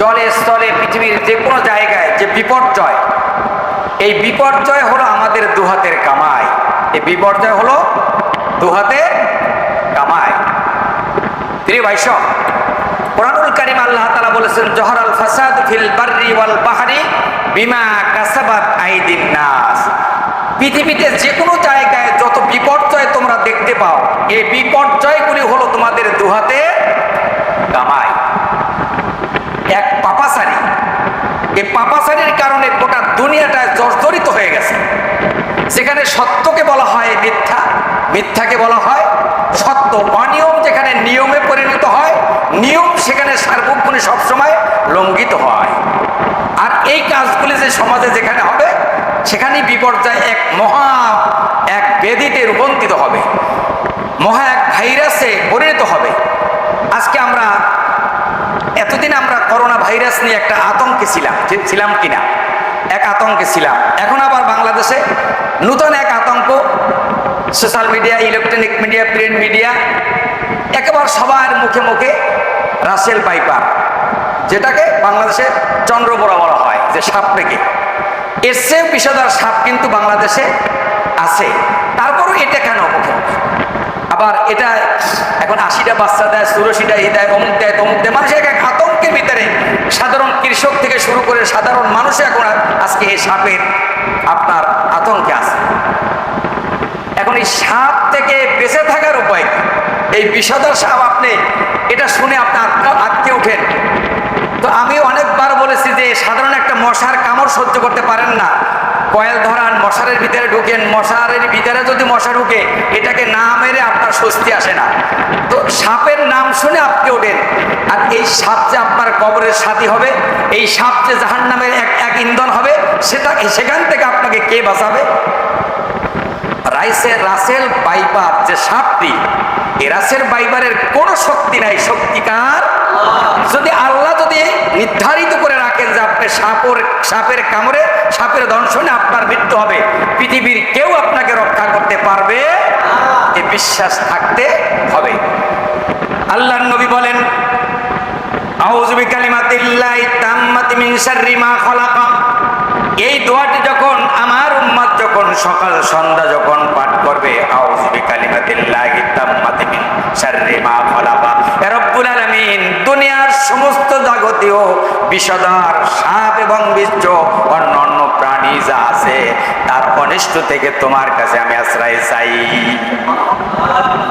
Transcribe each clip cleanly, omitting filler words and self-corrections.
জলে স্থলে পৃথিবীর যে কোনো জায়গায় যে বিপর্যয়, এই বিপর্যয় হলো আমাদের দুহাতের কামাই। এই বিপর্যয় হলো দুহাতের কামাই। প্রিয় ভাই সব, কোরআনুল কারীম আল্লাহ তাআলা বলেছেন, জহরাল ফাসাদ ফিল বাররি ওয়াল বাহরি বিমা কাসাবাত আইদিন নাস। পৃথিবীতে যে কোনো জায়গায় যত বিপর্যয় তোমরা দেখতে পাও, এই বিপর্যয়গুলি হলো তোমাদের দুহাতের কামাই। এক পাপাচারী, এই পাপাচারীর কারণে গোটা দুনিয়াটা জর্জরিত হয়ে গেছে। যেখানে সত্যকে বলা হয় মিথ্যা, মিথ্যাকে বলা হয় সত্য। অনিয়ম যেখানে নিয়মে পরিণত হয়, নিয়ম সেখানে সার্বক্ষণিক সবসময় লঙ্ঘিত হয়। আর এই কাজগুলি যে সমাজে যেখানে হবে, সেখানেই বিপর্যয় এক ব্যাধিতে রূপান্তরিত হবে, মহা এক ভাইরাসে পরিণত হবে। আজকে আমরা এতদিন আমরা করোনা ভাইরাস নিয়ে একটা আতঙ্কে ছিলাম কিনা, এক আতঙ্কে ছিলাম। এখন আবার বাংলাদেশে নতুন এক আতঙ্ক, social media, electronic media, print media, একেবারে সবার মুখে মুখে রাসেল ভাইপার, যেটাকে বাংলাদেশে চন্দ্রবোড়া বলা হয়, যে সাপ পেকে। এর চেয়ে বিষধর সাপ কিন্তু বাংলাদেশে আছে। তারপরও এটা কেন মুখে মুখে? আবার এটা এখন 80টা বাচ্চা দেয়, 84টা দেয়, অমুক দেয়, তমুক দেয়। মানুষ এক আতঙ্কের ভিতরে, সাধারণ কৃষক থেকে শুরু করে সাধারণ মানুষ এখন আজকে এই সাপের আপনার আতঙ্কে আছে। এখন এই সাপ থেকে বেঁচে থাকার উপায় কি? এই বিষধর সাপ, আপনি এটা শুনে আপনার আটকে ওঠেন। তো আমি অনেকবার বলেছি যে সাধারণ একটা মশার কামড় সহ্য করতে পারেন না, কয়েল ধরান, মশারের ভিতরে ঢুকেন, মশারের ভিতরে যদি মশা ঢুকে, এটাকে না মেরে আপনার স্বস্তি আসে না। তো সাপের নাম শুনে আপনি ওঠেন। আর এই সাপ যে আপনার কবরের সাথী হবে, এই সাপ যে জাহান্নামের এক ইন্ধন হবে, সেখান থেকে আপনাকে কে বাঁচাবে? রাসেল ভাইপার যে সাপটি, এই রাসেল ভাইপারের কোনো শক্তি নাই। শক্তিকার যদি আল্লাহ যদি নির্ধারিত করে রাখেন যে আপনি সাপের কামড়ে, সাপের দংশনে আপনার মৃত্যু হবে, পৃথিবীর কেউ আপনাকে রক্ষা করতে পারবে, এই বিশ্বাস থাকতে হবে। আল্লাহর নবী বলেন, আউযু বিকালিমাতিল্লাহি তাম্মাতি মিন শাররি মা খালাক। এই দোয়াটি যখন আমার উম্মত যখন সকাল সন্ধ্যা যখন পাঠ করবে, আউযু বিকালিমাতিল্লাহি তাম্মাতি মিন শাররি মা খালাক, রব্বুল আলামিন দুনিয়ার সমস্ত জাগতীয় বিষধর সাপ এবং বিচ্ছু অন্যান্য প্রাণী যা আছে, তার অনিষ্ট থেকে তোমার কাছে আমি আশ্রয় চাই।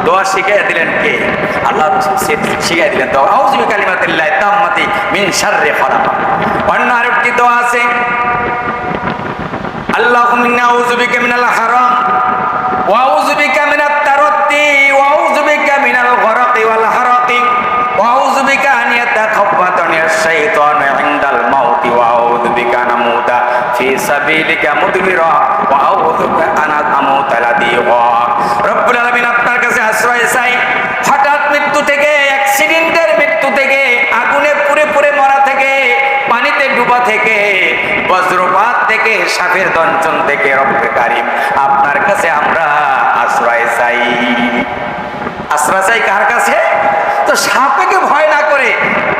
দোয়া শিখিয়ে দিলেন কে? আল্লাহ শিখিয়ে দিলেন। তো আউযু বিকালিমাতিল্লাহি তাম্মাতি মিন শাররি খালাক। অন্য আরেকটি দোয়া আছে, আল্লাহুম্মা ইন্নী আউযু বিকা মিনাল হারাম ওয়া আউযু বিকা মিনাত তারাদ্দি ওয়া আউযু বিকা মিনাল গরকি ওয়াল হারাকি ওয়া আউযু বিকা আন ইয়াতাখাব্বাতানি আশ-শাইতানু ইনদাল মাউতি ওয়া আউযু বিকা আন আমুতা ফি সাবিলিকা মুদবিরা ওয়া আউযু বিকা আন আমুতা লাদিগা। রব্বুল আলামিন, আপনার কাছে আশ্রয় চাই হঠাৎ মৃত্যু থেকে, অ্যাক্সিডেন্টের মৃত্যু থেকে, আগুনে পুড়ে পুড়ে মরা থেকে, পানিতে ডুবা থেকে, বজ্রপাত থেকে, সাপের দংশন থেকে। রব্বে কারীম, আপনার কাছে আমরা আশ্রয় চাই। আশ্রয় চাই কার কাছে? তো সাপকে ভয় না করে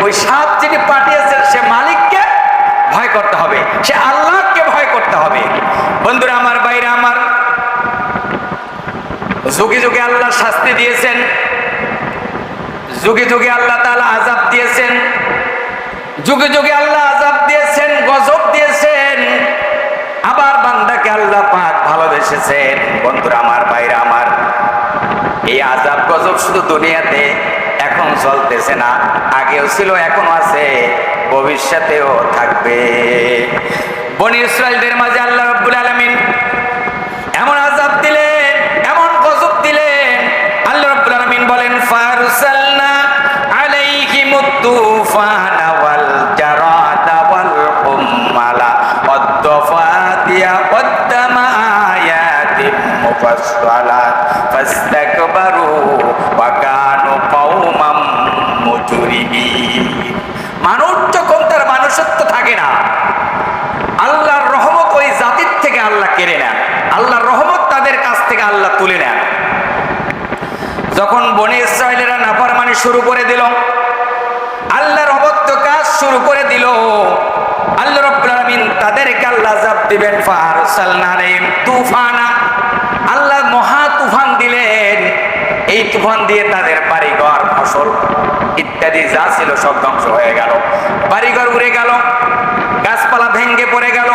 ওই সাপ যিনি পাঠিয়েছেন সে মালিককে ভয় করতে হবে, সে আল্লাহকে ভয় করতে হবে। বন্ধুরা আমার, বাইরে আমার, যুগে যুগে আল্লাহ শাস্তি দিয়েছেন, যুগে যুগে আল্লাহ তাআলা আযাব দিয়েছেন, যুগে যুগে আল্লাহ আযাব দিয়েছেন, গজব দিয়েছেন। আবার বান্দাকে আল্লাহ পাক ভালোবেসেছেন। বন্ধুরা আমার, বাইরে আমার, এই আযাব গজব শুধু দুনিয়াতে এখন চলতেছে না, আগেও ছিল, এখনো আছে, ভবিষ্যতেও থাকবে। বনি ইসরাঈলদের মাঝে আল্লাহ রাব্বুল আলামিন এমন আযাব দিলেন, এমন গজব দিলেন। আল্লাহ রাব্বুল আলামিন বলেন, ফারসালনা আলাইহিমুত তুফানা ওয়াল জারাদা ওয়াল কুম্মালা ওয়াদ-দাফাদিয়া ওয়াদ-দামা আয়াতিন মুফাসসালাত ফাস্তাকবারু ওয়া কানু কওমান মুজরিমিন। মানুষ যখন তার মানুষত্ব থাকে না, আল্লাহর রহমত ওই জাতির থেকে আল্লাহ কেড়ে নেন, আল্লাহর রহমত তাদের কাছ থেকে আল্লাহ তুলে নেন। যখন বনি ইসরাঈলেরা নাফরমানি শুরু করে দিল, আল্লাহর অবাধ্য কাজ শুরু করে দিল, ফারসালনা আলাইহিম তুফানা, আল্লাহ মহা তুফান দিলেন। এই তুফান দিয়ে তাদের বাড়িঘর ফসল ইত্যাদি যা ছিল সব ধ্বংস হয়ে গেল, বাড়িঘর উড়ে গেল, গাছপালা ভেঙ্গে পড়ে গেল,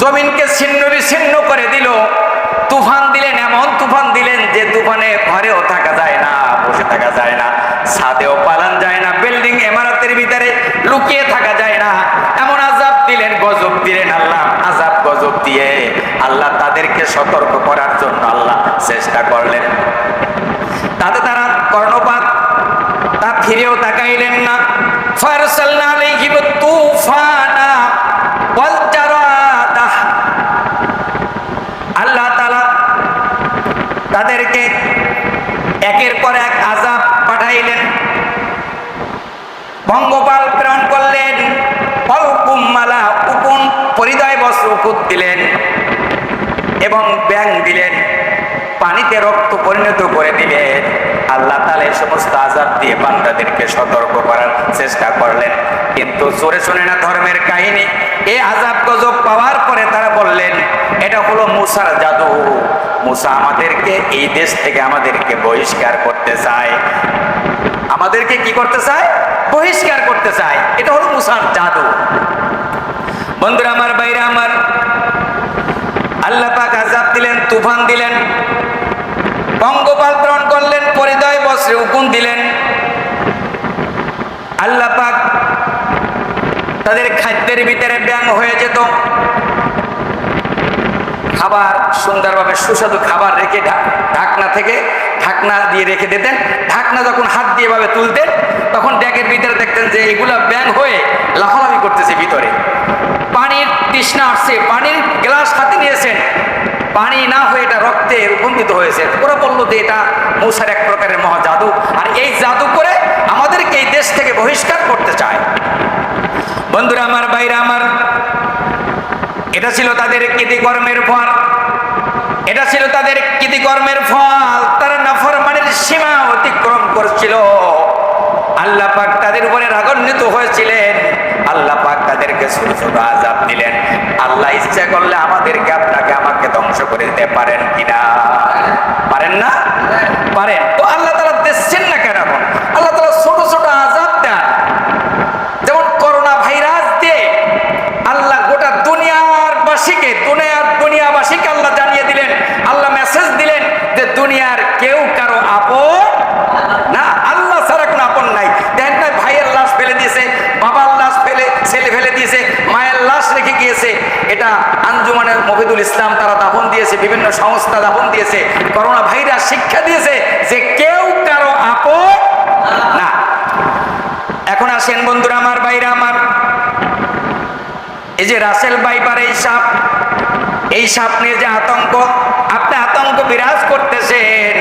জমিনকে ছিন্ন বিচ্ছিন্ন করে দিল। তুফান দিলেন, এমন তুফান দিলেন যে তুফানে ঘরেও থাকা যায় না, বসে থাকা যায় না, ছাদেও পালান যায় না, বিল্ডিং ইমারতের ভিতরে লুকিয়ে থাকা যায় না। এমন আযাব দিলেন, গজব দিলেন আল্লাহ। আযাব গজব দিয়ে আল্লাহ তাদেরকে সতর্ক করার জন্য আল্লাহ চেষ্টা করলেন। তাতে তারা কর্ণপাত, তা ফিরেও তাকাইলেন না। ফারসালনা আলাইহিম তুফানা ওয়াল জারাদা, আল্লাহ তাআলা তাদেরকে একের পর এক আযাব পাঠাইলেন, পঙ্গপাল প্রেরণ করলেন, ফলকুম্মালা উকুন পরিদয় বস্ত্র উকুত দিলেন এবং ব্যাং দিলেন, পানিতে রক্ত পরিণত করে দিলেন। আল্লাহ তাআলা এই সমস্ত আযাব দিয়ে বান্দাদেরকে সতর্ক করার চেষ্টা করলেন। কিন্তু জোরে শুনে না ধর্মের কাহিনী। এই আযাব গজব পাওয়ার পরে তারা বললেন এটা হলো মূসার জাদু, মূসা আমাদেরকে এই দেশ থেকে আমাদেরকে বহিষ্কার করতে চায়। আমাদেরকে কি করতে চায়? বহিষ্কার করতে চায়। এটা হলো মূসার জাদু। বন্ধুরা আমার, বাইরে আমার, আল্লাহ পাক আযাব দিলেন, তুফান দিলেন, পঙ্গপাল প্রেরণ করলেন, পরিদয় বস্ত্রে উকুন দিলেন। আল্লাহ পাক তাদের খাদ্যের ভিতরে ব্যাং হয়ে যেত। খাবার সুন্দরভাবে সুস্বাদু খাবার রেখে ঢাকনা দিয়ে রেখে দিতেন। ঢাকনা যখন হাত দিয়ে ভাবে তুলতেন তখন ড্যাকের ভিতরে দেখতেন যে এগুলা ব্যাং হয়ে লাফালাফি করতেছে ভিতরে। পানির তৃষ্ণা আসছে, পানির গ্লাস হাতে নিয়েছেন, পানি না হয়ে এটা রক্তে রূপান্তরিত হয়েছে। ওরা বললো যে এটা মূসার এক প্রকারের মহা জাদু, আর এই জাদু করে আমাদেরকে এই দেশ থেকে বহিষ্কার করতে চায়। বন্ধুরা আমার, বাইরে আমার, এটা ছিল তাদের কৃতিকর্মের ফল। এটা ছিল তাদের কৃতিকর্মের ফল। তারা নাফরমানের সীমা অতিক্রম করছিল। আল্লাহ পাক তাদের উপরে রাগান্বিত হয়েছিলেন। আল্লাহ পাক তাদেরকে ছোট ছোট আযাব দিলেন। আল্লাহ ইচ্ছা করলে আমাদেরকে, আপনাকে, আমাকে ধ্বংস করে দিতে পারেন কিনা? পারেন না? পারেন। তো আল্লাহ তাআলা দিচ্ছেন না কেন? এখন আল্লাহ তাআলা ছোট ছোট আযাব দেন। যেমন করোনা ভাইরাস দিয়ে আল্লাহ গোটা দুনিয়াবাসীকে আল্লাহ জানিয়ে দিলেন, আল্লাহ মেসেজ দিলেন যে দুনিয়ার কেউ কারো আপন না, আল্লাহ ছাড়া কোনো আপন নাই। দেখেন না, ভাইয়ের লাশ ফেলে দিয়েছে, বাবার লাশ ছেলে ফেলে দিয়েছে, মায়ের লাশ রেখে গিয়েছে। এটা আঞ্জুমানে মফিদুল ইসলাম তারা দাফন দিয়েছে, বিভিন্ন সংস্থা দাফন দিয়েছে। করোনা ভাইরাস শিক্ষা দিয়েছে যে কেউ কারো আপন না। এখন আসেন বন্ধুরা আমার, বাইরে আমার, এই যে রাসেল ভাইপার এই সাপ নিয়ে যে আতঙ্ক, আপনি আতঙ্ক বিরাজ করতেছেন,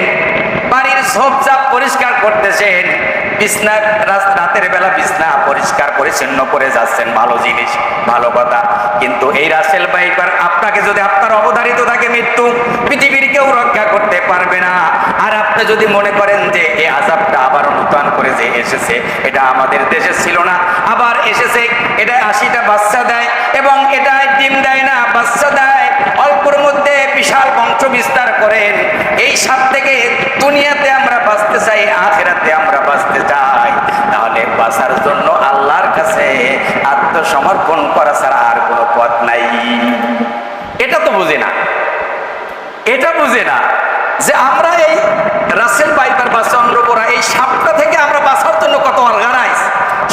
বাড়ির ঝোপঝাপ পরিষ্কার করতেছেন, বিছনা রাতের বেলা বিছনা পরিষ্কার পরিচ্ছন্ন করে যাচ্ছেন, ভালো জিনিস, ভালো কথা। কিন্তু এই রাসেল ভাইপার আপনাকে যদি আপনার অবধারিত থাকে মৃত্যু, পৃথিবীর কেউ রক্ষা করতে পারবে না। আর আপনি যদি মনে করেন যে এই আযাবটা আবার নূতন করে যে এসেছে, এটা আমাদের দেশে ছিল না, আবার এসেছে, এটা 80টা বাচ্চা দেয় এবং এটা ডিম দেয় না, বাচ্চা দেয়, অল্পর মধ্যে বিশাল বংশ বিস্তার করেন। এই সাপ থেকে দুনিয়াতে আমরা বাঁচতে চাই, আখিরাতে আমরা বাঁচতে চাই, তাহলে বাঁচার জন্য আল্লাহর কাছে আত্মসমর্পণ করা ছাড়া আর কোনো পথ নাই। এটা তো বুঝে না, এটা বুঝে না যে আমরা এই রাসেল ভাইপার বা চন্দ্রপোড়া এই সাপটা থেকে আমরা বাঁচার জন্য কত অর্গানাইজ।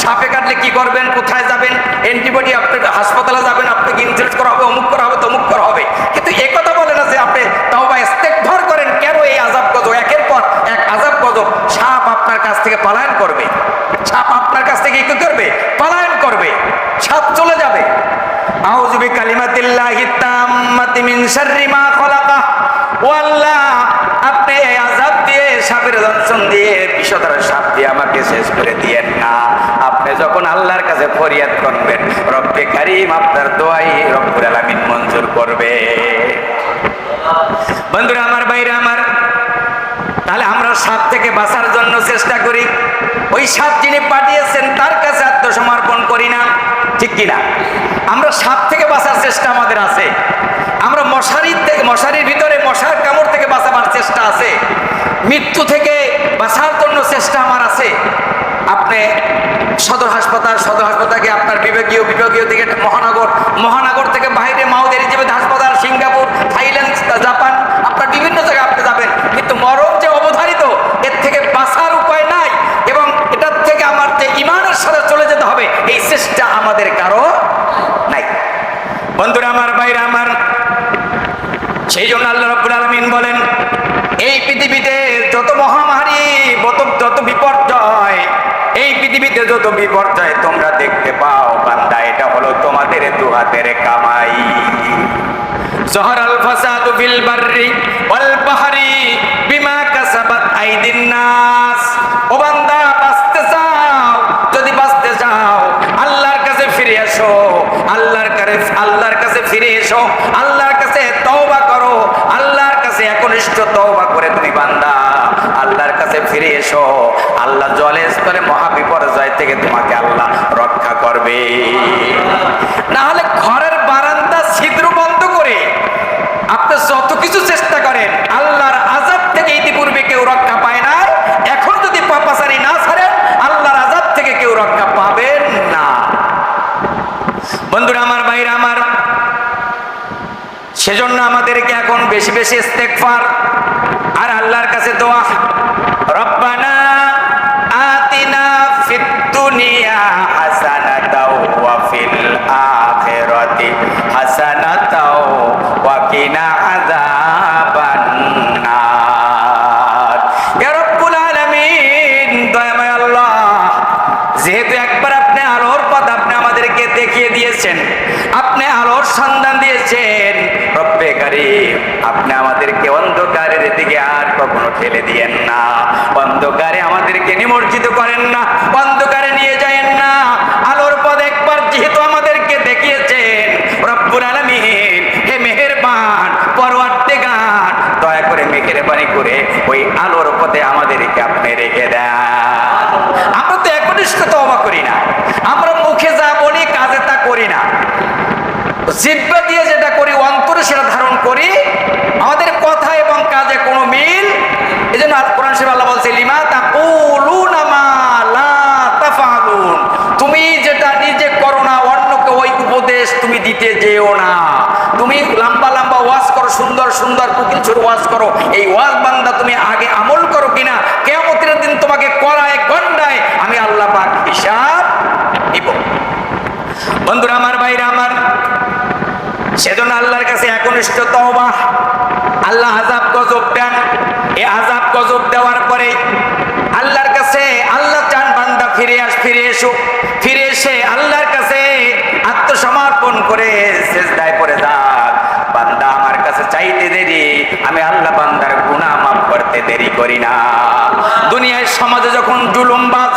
সাপে কাটলে কি করবেন, কোথায় যাবেন, অ্যান্টিবডি, আপনি হাসপাতালে যাবেন, আপনাকে ইনজেক্ট করা হবে, অমুক করা হবে, তমুক করা হবে। কিন্তু এ কথা বলে না যে আপনি তাওবা ইস্তেগফার করেন। কেন এই আযাব গজব, একের পর এক আযাব গজব? সাপ আপনার কাছ থেকে পলায়ন করবে, সাপ আপনার কাছ থেকে কি করবে? পলায়ন করবে, সাপ চলে যাবে। আউযু বিকালিমাতিল্লাহি তাম্মাতি মিন শাররি মা খালাকা। ও আল্লাহ, আপনি এই আযাব দিয়ে, সাপের দংশন দিয়ে, বিষধর সাপ দিয়ে আমাকে শেষ করে দিয়েন না। আপনি যখন আল্লাহর কাছে ফরিয়াদ করবেন, রব্বে কারীম আপনার দোয়াই রব্বুল আলামিন মঞ্জুর করবে। বন্ধুরা আমার, বাইরে আমার, তাহলে আমরা সাপ থেকে বাঁচার জন্য চেষ্টা করি। ওই সাপ যিনি পাঠিয়েছেন তার কাছে আত্মসমর্পণ করি না। ঠিক কিনা? আমরা সাপ থেকে বাঁচার চেষ্টা আমাদের আছে, আমরা মশারির ভিতরে মশার কামড় থেকে বাঁচাবার চেষ্টা আছে, মৃত্যু থেকে বাঁচার জন্য চেষ্টা আমার আছে। আপনি সদর হাসপাতালকে আপনার বিভাগীয় থেকে মহানগর থেকে বাইরে মাউদের ইজিপ্ট হাসপাতাল, সিঙ্গাপুর, থাইল্যান্ড, জাপান, আপনার বিভিন্ন জায়গায় আপনি যাবেন, কিন্তু মরণ যে অবধারিত এর থেকে বাঁচার উপায় নাই, এবং এটার থেকে আমার যে ইমানের সাথে চলে যেতে হবে এই চেষ্টা আমাদের কারো নাই। বন্ধুরা আমার, বাইরে আমার, সেই জন্য আল্লাহ রাব্বুল আলামিন বলেন, এই পৃথিবীতে যত মহামারী, যত বিপর্যয়, এই পৃথিবীতে যত বিপর্যয় তোমরা দেখতে পাও বান্দা, এটা হলো তোমাদের দুহাতের কামাই। জহরাল ফাসাদু ফিল বাররি ওয়াল বাহরি বিমা কাসাবাত আইদিন নাস। ও বান্দা, বাঁচতে চাও, যদি বাঁচতে চাও আল্লাহর কাছে ফিরে এসো, আল্লাহর কাছে ফিরে এসো, আল্লাহর কাছে তওবা করো, আল্লাহর কাছে একনিষ্ঠ তওবা করে তুমি বান্দা আল্লাহর কাছে ফিরে এসো, আল্লাহ জলে স্থলে মহাবিপর্যয় থেকে তোমাকে আল্লাহ রক্ষা করবে। না হলে ঘরের বারান্দা ছিদ্র বন্ধ করে আপনি যত কিছু চেষ্টা করেন, আল্লাহর আযাব থেকে ইতিপূর্বে কেউ রক্ষা পায় না, এখন যদি পাপাচারী না ছাড়েন আল্লাহর আযাব থেকে কেউ রক্ষা পাবেন না। বন্ধুরা আমার, ভাইরা আমার, সেজন্য আমাদেরকে এখন বেশি বেশি ইস্তেগফার আর আল্লাহর কাছে দোয়া। রব্বানা আতিনা ফিদ দুনিয়া হাসানাতাও ওয়া ফিল আখিরাতি হাসানাতাও ওয়া কিনা আযাবান নার। ইয়া রব্বুল আলামিন, দয়াময় আল্লাহ, যেহেতু একবার আপনি আলোর পথ আপনি আমাদেরকে দেখিয়ে দিয়েছেন, আপনি আলোর সন্ধান দিয়েছেন, রব্বে কারীম, আপনি আমাদেরকে অন্ধকারের দিকে আর কখনো ঠেলে দিয়েন না, অন্ধকারে আমাদেরকে নিমজ্জিত করেন না, অন্ধকারে নিয়ে যায়েন না। আলোর পথ একবার যেহেতু আমাদেরকে দেখিয়েছেন, রব্বুল আলামিন, হে মেহেরবান পরওয়ারদিগার, দয়া করে মেহেরবানি করে ওই আলোর পথে আমাদেরকে আপনি রেখে দেন। আমরা তো একনিষ্ঠ তওবা করি না, আমরা মুখে যা বলি কাজে তা করি না, জিহ্বা দিয়ে যেটা করি অন্তরে সেটা ধারণ করি, আমাদের কথা এবং কাজে কোনো মিল। এই জন্য কোরআন শরীফে আল্লাহ বলছে, লিমা তাকুলুনা মা লা তাফআলুন, তুমি যেটা নিজে করো না অন্যকে ওই উপদেশ তুমি দিতে যেও না। তুমি লম্বা লম্বা ওয়াজ করো, সুন্দর সুন্দর কুকিল ছোট ওয়াজ করো, এই ওয়াজ বান্দা তুমি আগে আমল করো কিনা, কিয়ামতের দিন তোমাকে কড়ায় গন্ডায় আমি আল্লাহ পাক হিসাব নিব। বন্ধুরা আমার, ভাইরা আমার, সেজন্য আল্লাহর কাছে একনিষ্ঠ তওবা। আল্লাহ আযাব গজব দেন, এই আযাব গজব দেওয়ার পরে আল্লাহর কাছে আল্লাহ চান বান্দা ফিরে এসো, ফিরে এসে আল্লাহর কাছে আত্মসমর্পণ করে সিজদায় পড়ে যাক। বান্দা আমার কাছে চাইতে দেরি, আমি আল্লাহ বান্দার গুনাহ মাফ করতে দেরি করি না। দুনিয়ার সমাজে যখন জুলুমবাজ,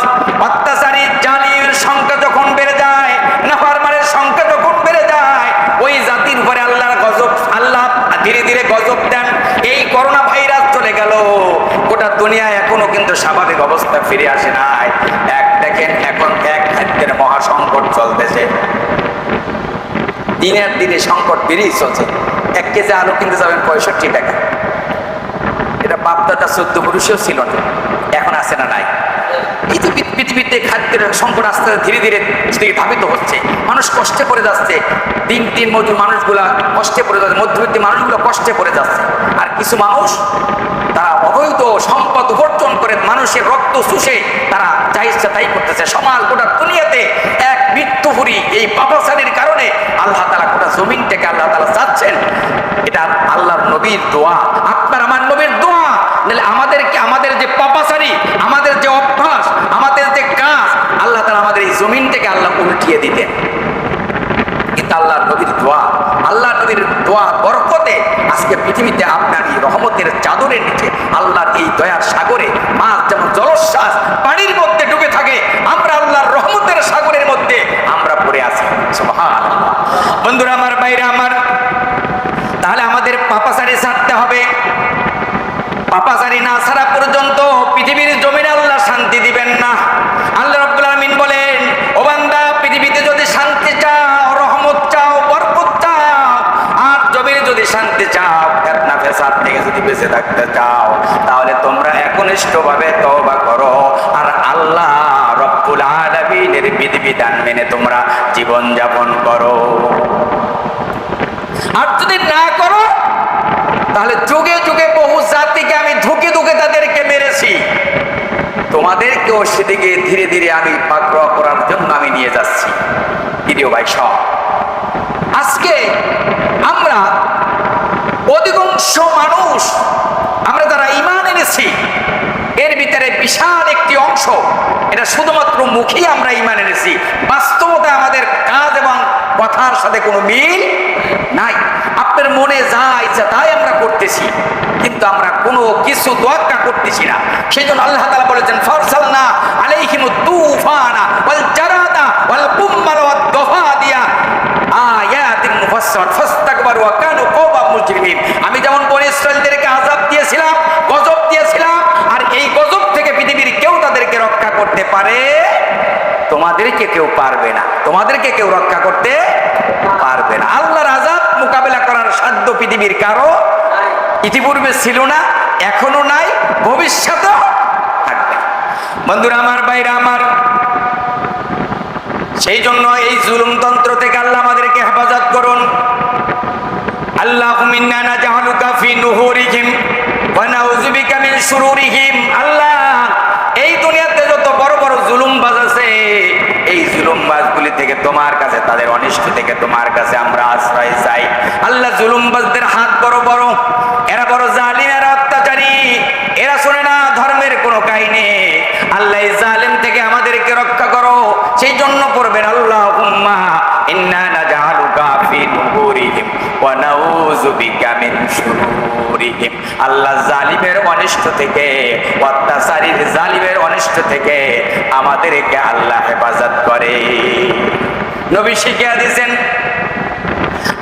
অত্যাচারী, জালিমের সংখ্যা যখন বেড়ে যায়, নাফরমানের সংখ্যা যখন বেড়ে যায়, ওই জাতির উপরে আল্লাহর গজব, আল্লাহ ধীরে ধীরে গজব দেন। এই করোনা ভাইরাস চলে গেল, গোটা দুনিয়া এখনো কিন্তু স্বাভাবিক অবস্থা ফিরে আসে নাই। দেখেন এখন এক খাদ্যের মহা সংকট চলতেছে, দিনের দিনে সংকট বেড়েই চলছে। 1 কেজি আলু কিনতে যাবেন 65 টাকা, এটা বাপদাদা 14 পুরুষেও ছিল না, এখন আছে না নাই? এই তো পৃথিবীতে খাদ্যের সংকট আস্তে ধীরে ধীরে ধাবিত হচ্ছে, মানুষ কষ্টে পড়ে যাচ্ছে, দিন মজুর মানুষগুলা কষ্টে পড়ে যাচ্ছে, মধ্যবিত্ত মানুষগুলো কষ্টে পড়ে যাচ্ছে। আর কিছু মানুষ তারা অবৈধ সম্পদ উপার্জন করে মানুষের রক্ত চুষে তারা যা ইচ্ছা তাই করতেছে। সমাজ গোটা দুনিয়াতে এক মৃত্যুপুরী এই পাপাচারীর কারণে আল্লাহ তাআলা গোটা জমিনটাকে আল্লাহ তাআলা চাচ্ছেন। এটা আল্লাহর নবীর দোয়া, আপনার আমার নবীর দোয়া। নাহলে আমাদের যে পাপাচারী, আমাদের যে অভ্যাস, আমাদের যে কাজ, আল্লাহ তাআলা আমাদের এই জমিনটাকে আল্লাহ উল্টিয়ে দিতেন। কিন্তু আল্লাহর নবীর দোয়া, আল্লাহর নবীর দোয়া বরকতে আজকে পৃথিবীতে আপনার এই রহমতের চাদরের নিচে, আল্লাহর এই দয়ার সাগরে মাছ যেমন জলশ্বাস পানির মধ্যে ডুবে থাকে, আমরা আল্লাহর রহমতের সাগরের মধ্যে আমরা পড়ে আছি। সুবহানাল্লাহ। বন্ধুরা আমার, বাইরে আমার, তাহলে আমাদের পাপাচারী ছাড়তে হবে। পাপাচারী না ছাড়া পর্যন্ত পৃথিবীর জমিনে আল্লাহ শান্তি দিবেন না। আল্লাহ রাব্বুল আলামিন বলেন, ও বান্দা, পৃথিবীতে যদি শান্তি বেঁচে থাকতে চাও তাহলে তোমরা একনিষ্ঠভাবে তওবা করো আর আল্লাহ রব্বুল আলামিনের বিধিবিধান মেনে তোমরা জীবন যাপন করো। আর যদি না করো তাহলে যুগে যুগে বহু জাতিকে আমি ধুকে ধুকে তাদেরকে মেরেছি, তোমাদেরকেও সেদিকে ধীরে ধীরে আমি পাকড়াও করার জন্য আমি নিয়ে যাচ্ছি। প্রিয় ভাই সব, আজকে আমরা অধিকাংশ মানুষ আমরা যারা ঈমান এনেছি এর ভিতরে বিশাল একটি অংশ এটা শুধুমাত্র মুখেই আমরা ঈমান এনেছি, বাস্তবতা আমাদের কাজ এবং কথার সাথে কোনো মিল নাই। আপনার মনে যা ইচ্ছা তাই আমরা করতেছি, কিন্তু আমরা কোনো কিছু তোয়াক্কা করতেছি না। সেই জন্য আল্লাহ তাআলা বলেছেন ফারসালনা আলাইহিমুত তুফানা ওয়াল জারাদা ওয়াল কুম্মাল ওয়াদ দফাদিয়া আয়াতিন মুফাসসালাত ফাস্তাকবারু ওয়া কানু কওমান মুজরিমিন। আমি যেমন বনী ইসরাঈলদেরকে আযাব দিয়েছিলাম, গজব দিয়েছিলাম, আর এই গজব থেকে পৃথিবীর কেউ তাদেরকে রক্ষা করতে পারে, তোমাদেরকে কেউ পারবে না, তোমাদেরকে কেউ রক্ষা করতে পারবে না। আল্লাহর আযাব মোকাবেলা করার সাধ্য পৃথিবীর কারো ইতিপূর্বে ছিল না, এখনো নাই, ভবিষ্যতেও থাকবে না। বন্ধুরা আমার, ভাইরা আমার, সেই জন্য এই জুলুমতন্ত্র থেকে আল্লাহ আমাদেরকে হেফাজত করুন। আল্লাহুম্মা ইন্না নাজআলুকা ফি নুহুরিহিম ওয়া নাউযু বিকা মিন শুরুরিহিম। আল্লাহ, এই দুনিয়াতে যত বড় বড় জুলুমবাজ আছে এই জুলুমবাজগুলি থেকে তোমার কাছে, তাদের অনিষ্ট থেকে তোমার কাছে আমরা আশ্রয় চাই। আল্লাহ, জুলুমবাজদের হাত বড় বড়, এরা বড় জালিম, এরা অত্যাচারী, এরা শোনে না ধর্মের কোনো কাহিনী। আল্লাহ, এই জালিম থেকে আমাদেরকে রক্ষা করো। সেই জন্য পড়বেন আল্লাহুম্মা ইন্না নাজআলুকা ফি নুহুরিহিম ওয়া নাউযু বিকা মিন শুরুরিহিম। আল্লাহ, জালিমের অনিষ্ট থেকে, অত্যাচারীর জালিমের অনিষ্ট থেকে আমাদেরকে আল্লাহ হেফাজত করে। নবী শিখিয়ে দিয়েছেন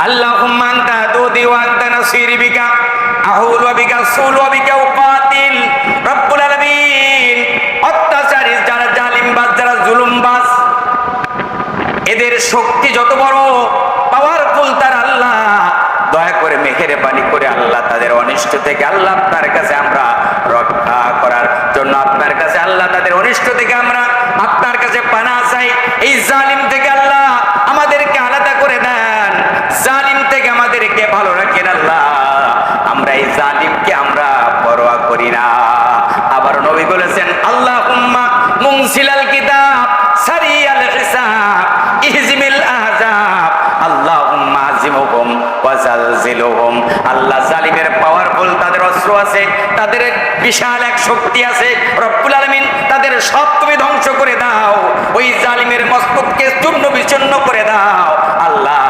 আল্লাহুম্মা আনতা দুদি ওয়া আনতা নাসিরি বিকা আহুল ওয়া বিকা সুল ওয়া বিকা উকাতিল। রব্বুল আলামিন, অত্যাচারী যারা জালিমবাজ, যারা জুলুমবাজ, এদের শক্তি যত বড়, পাওয়ারফুল তার আল্লাহ, দয়া করে মেহেরবানি করে আল্লাহ তাদের অনিষ্ট থেকে আল্লাহ আপনার কাছে আমরা রক্ষা করার জন্য, আপনার কাছে আল্লাহ তাদের অনিষ্ট থেকে আমরা আপনার কাছে পানাহ চাই। এই জালিম থেকে আল্লাহ আমাদেরকে আলাদা করে দেন, জালিম থেকে আমাদেরকে ভালো রাখেন আল্লাহ। আমরা এই জালিমকে আমরা পরোয়া করি না। আবার নবী বলেছেন আল্লাহুম্মা মুনসিলাল কিতাব সারিয়াল হিসাব ইহজিমিল আহজাব আল্লাহুম্মা আজিমুহুম ওয়া জালজিলুহুম। আল্লাহ, জালিমের পাওয়ারফুল, তাদের অস্ত্র আছে, তাদের বিশাল এক শক্তি আছে। রব্বুল আলামিন, তাদের সব তুমি ধ্বংস করে দাও, ওই জালিমের মস্তককে চূর্ণ বিচূর্ণ করে দাও। আল্লাহ,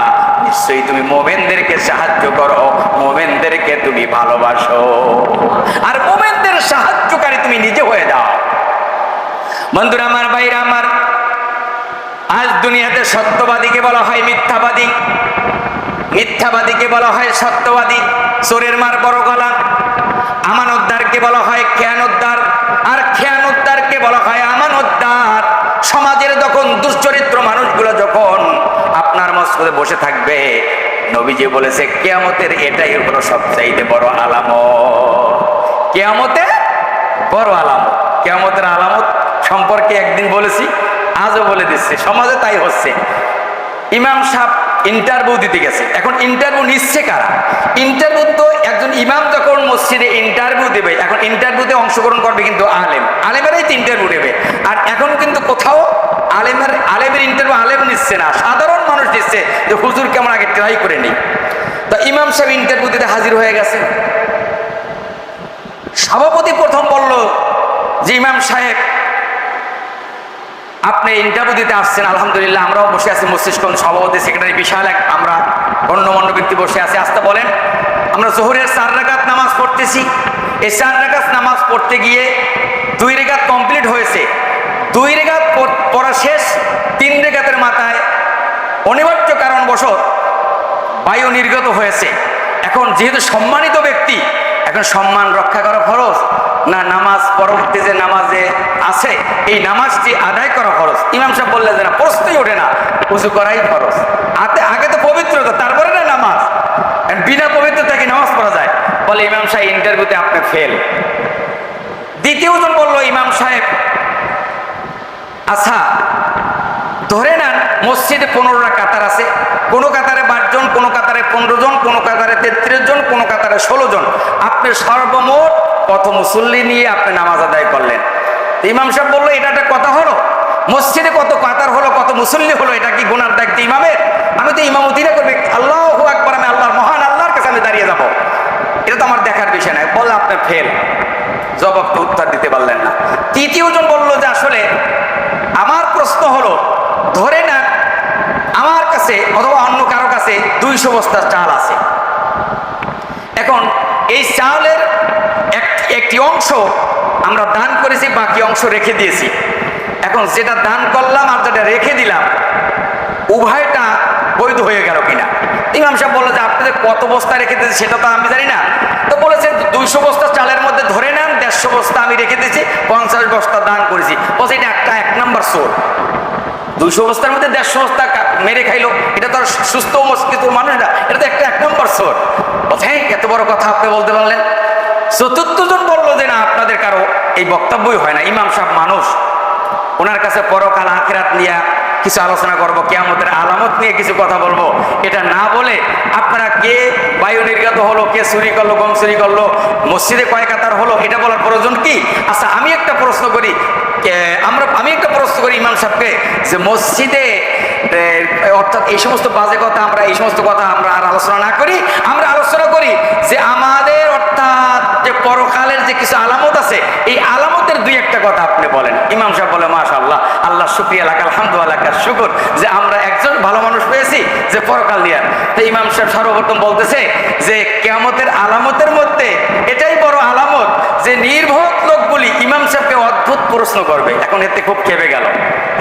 নিশ্চয়ই তুমি মুমিনদেরকে সাহায্য করো, মুমিনদেরকে তুমি ভালোবাসো, আর মুমিনদের সাহায্যকারী তুমি নিজে হয়ে যাও। বন্ধুরা আমার, ভাইরা আমার, আজ দুনিয়াতে সত্যবাদীকে বলা হয় মিথ্যাবাদী, মিথ্যাবাদীকে বলা হয় সত্যবাদী, চোরের মার বড় গলা। আমানতদারকে বলা হয় খেয়ানতদার, আর খেয়ানতদারকে বলা হয় আমানতদার। সমাজের যখন দুশ্চরিত্র মানুষগুলো যখন আপনার মসজিদে বসে থাকবে, নবীজি বলেছে কিয়ামতের এটাই হলো সবচাইতে বড় আলামত। কিয়ামতের বড় আলামত, কিয়ামতের আলামত সম্পর্কে একদিন বলেছি, আজও বলে দিচ্ছে, সমাজে তাই হচ্ছে। ইমাম সাহেব ইন্টারভিউ দিতে গেছে, এখন ইন্টারভিউ নিচ্ছে কারা? ইন্টারভিউ তো একজন ইমাম যখন মসজিদে ইন্টারভিউ দেবে, এখন ইন্টারভিউতে অংশগ্রহণ করবে কিন্তু আলেম, আলেমেরাই তো ইন্টারভিউ দেবে। আর এখন কিন্তু কোথাও আলেমের ইন্টারভিউ আলেম নিচ্ছে না, সাধারণ মানুষ দিচ্ছে যে হুজুর কেমন আগে ট্রাই করে নেই। তো ইমাম সাহেব ইন্টারভিউ দিতে হাজির হয়ে গেছে। সভাপতি প্রথম বলল যে ইমাম সাহেব, আপনি ইন্টারভিউ দিতে আসছেন, আলহামদুলিল্লাহ, আমরাও বসে আছি, মস্তিষ্ক সভাপতি, সেক্রেটারি, বিশাল এক আমরা গণ্যমান্য ব্যক্তি বসে আছে। আসতে বলেন, আমরা জোহরের 4 রাকাত নামাজ পড়তেছি। এই 4 রাকাত নামাজ পড়তে গিয়ে 2 রাকাত কমপ্লিট হয়েছে, 2 রাকাত পড়া শেষ, 3 রাকাতের মাথায় অনিবার্য কারণবশত বায়ু নির্গত হয়েছে। এখন যেহেতু সম্মানিত ব্যক্তি, এখন সম্মান রক্ষা করা ফরজ না নামাজ পরবর্তী যে নামাজে আছে এই নামাজটি আদায় করা ফরজ? ইমাম সাহেব বললেন যে না, প্রশ্নই ওঠে না, উযু করাই ফরজ। আগে তো পবিত্রতা, তারপরে না নামাজ। বিনা পবিত্রতা কি নামাজ পড়া যায়? বলে ইমাম সাহেব ইন্টারভিউতে আপনি ফেল। দ্বিতীয়জন বলল ইমাম সাহেব আচ্ছা ধরে নেন মসজিদে 15টা কাতার আছে, কোনো কাতারে 12 জন, কোনো কাতারে 15 জন, কোনো কাতারে 33 জন, কোনো কাতারে 16 জন, আপনি সর্বমোট কত মুসল্লি নিয়ে আপনি নামাজ আদায় করলেন? ইমাম সাহেব বললো এটা একটা কথা হলো? মসজিদে কত কাতার হলো, কত মুসল্লি হলো, এটা কি গুনার দায়িত্ব ইমামের? আমি তো ইমামতিরা করবে, আল্লাহু আকবার, আমি আল্লাহর মহান আল্লাহর কাছে আমি দাঁড়িয়ে যাব, এটা তো আমার দেখার বিষয় নয়। বলে আপনি ফেল, জবাব তো উত্তর দিতে পারলেন না। তৃতীয়জন বলল যে আসলে আমার প্রশ্ন হলো, ধরে না আমার কাছে অথবা অন্য কারো কাছে 200 বস্তা চাল আছে, এখন এই চালের একটি অংশ আমরা দান করেছি, বাকি অংশ রেখে দিয়েছি, এখন যেটা দান করলাম আর যেটা রেখে দিলাম উভয়টা বৈধ হয়ে গেল কিনা? ইমাম সাহেব বললো যে আপনাদের কত বস্তা রেখে দিয়েছি সেটা তো আমি জানি না, তো বলেছে 200 বস্তা চালের মধ্যে ধরে নেন 150 বস্তা আমি রেখে দিয়েছি, 50 বস্তা দান করেছি। বলছে এটা একটা 1 নম্বর চোর, 200 বস্তার মধ্যে 150 বস্তা মেরে খাইলো, এটা তো সুস্থ মস্তিষ্ক মানুষ না, এটা তো একটা 1 নম্বর চোর। বলছে হ্যাঁ এত বড় কথা আপনি বলতে পারলেন? চতুর্থজন বললো যে না আপনাদের কারো এই বক্তব্যই হয় না, ইমাম সাহেব মানুষ, ওনার কাছে পরকাল আখিরাত নিয়ে কিছু আলোচনা করব, কিয়ামতের আলামত নিয়ে কিছু কথা বলবো, এটা না বলে আপনারা কে বায়ু নির্গত হলো, কে চুরি করলো, গম চুরি করলো, মসজিদে কয় কাতার হলো, এটা বলার প্রয়োজন কি? আচ্ছা আমি একটা প্রশ্ন করি, ইমাম সাহেবকে, যে মসজিদে অর্থাৎ এই সমস্ত বাজে কথা আমরা এই সমস্ত কথা আমরা আর আলোচনা না করি, আমরা আলোচনা করি যে আমাদের অর্থাৎ যে পরকালের যে কিছু আলামত আছে, এই আলামতের 2-1টা কথা আপনি বলেন। ইমাম সাহেব বলে মাশাআল্লাহ, আল্লাহ শুকরিয়া লাক আলহামদুলিল্লাহ, শুকর যে আমরা একজন ভালো মানুষ পেয়েছি যে পরকাল নিয়ে। তো ইমাম সাহেব সর্বপ্রথম বলতেছে যে কিয়ামতের আলামতের মধ্যে এটাই বড় আলামত যে নির্বোধ লোকগুলি ইমাম সাহেবকে অদ্ভুত প্রশ্ন করবে। এখন এতে খুব খেপে গেল,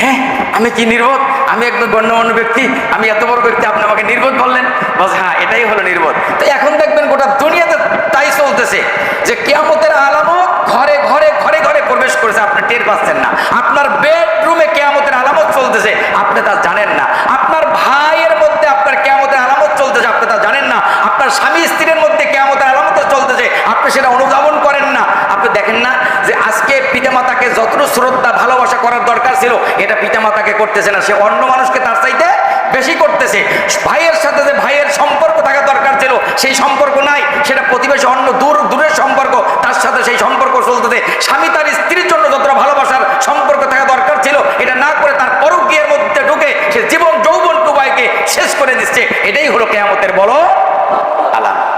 হ্যাঁ আমি কি নির্বোধ? আমি একজন গণ্যমান্য ব্যক্তি, আমি এত বড় ব্যক্তি, আপনি আমাকে নির্বোধ বললেন? বলছে হ্যাঁ এটাই হলো নির্বোধ। তো এখন দেখবেন গোটা দুনিয়াতে তাই চলতেছে যে কিয়ামতের আলামত ঘরে ঘরে ঘরে ঘরে প্রবেশ করেছে, আপনি টের পাচ্ছেন না। আপনার বেডরুমে কিয়ামতের আলামত চলতেছে, আপনি তা জানেন না। আপনার ভাইয়ের মধ্যে আপনার কিয়ামতের আলামত চলতেছে, আপনি তা জানেন না। আপনার স্বামী স্ত্রীর মধ্যে কিয়ামতের আলামত চলতেছে, আপনি সেটা অনুধাবন করেন না। আপনি দেখেন না যে আজকে পিতামাতাকে যতটুকু শ্রদ্ধা ভালোবাসা করার দরকার ছিল এটা পিতামাতাকে করতেছে না, সে অন্য মানুষকে তার চাইতে বেশি করতেছে। ভাইয়ের সাথে যে ভাইয়ের সম্পর্ক থাকা দরকার ছিল সেই সম্পর্ক নাই, সেটা প্রতিবেশী অন্য দূরের সম্পর্ক, তার সাথে সেই সম্পর্ক চলতেছে। স্বামী তার স্ত্রীর জন্য যতটা ভালোবাসার সম্পর্ক থাকা দরকার ছিল এটা না করে তার পরকীয়ের মধ্যে ঢুকে সে জীবন যৌবন উভয়কে শেষ করে দিচ্ছে। এটাই হলো কিয়ামতের বড় আলামত।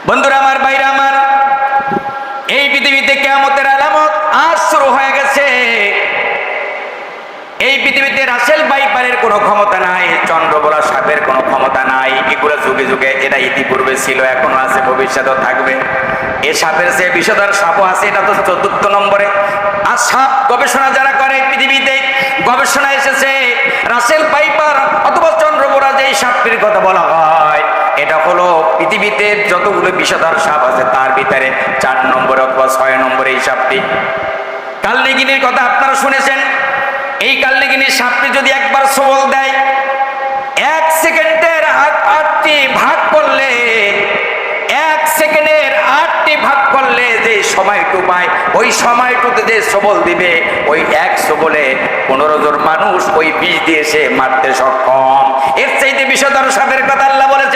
বন্ধুরা আমার, ভাইরা আমার, এই পৃথিবীতে কিয়ামতের আলামত আজ শুরু হয়ে গেছে। এই পৃথিবীতে রাসেল বাইপারের কোনো ক্ষমতা নাই, চন্দ্রবোরা সাপের কোনো ক্ষমতা নাই। এগুলো যুগে যুগে এরা ইতিপূর্বে ছিল, এখনো আছে, ভবিষ্যতেও থাকবে। এ সাপের যে বিষধর সাপও আছে, এটা তো 4র্থ নম্বরে। আর সাপ গবেষণা যারা করে পৃথিবীতে গবেষণা এসেছে রাসেল বাইপার অথবা চন্দ্রবোরা যে সাপটির কথা বলা হয়, এটা হলো পৃথিবীতে যতগুলো বিষধর সাপ আছে তার ভিতরে 4 নম্বরে অথবা 6 নম্বরে এই সাপটি। কালনিগিনির কথা আপনারা শুনেছেন। এই কালনিগিনির সাপটি যদি একবার সবল দেয়, 1 সেকেন্ডের 8টি ভাগ করলে, 1 সেকেন্ডের 8টি ভাগ করলে যে সময়টুকু পায়, ওই সময়টুকুতে যে সবল দিবে, ওই 1 সবলে 15 জন মানুষ ওই বিষ দিয়ে সে মারতে সক্ষম। এর চাইতে বিষধর সাপের কথা আল্লাহ বলে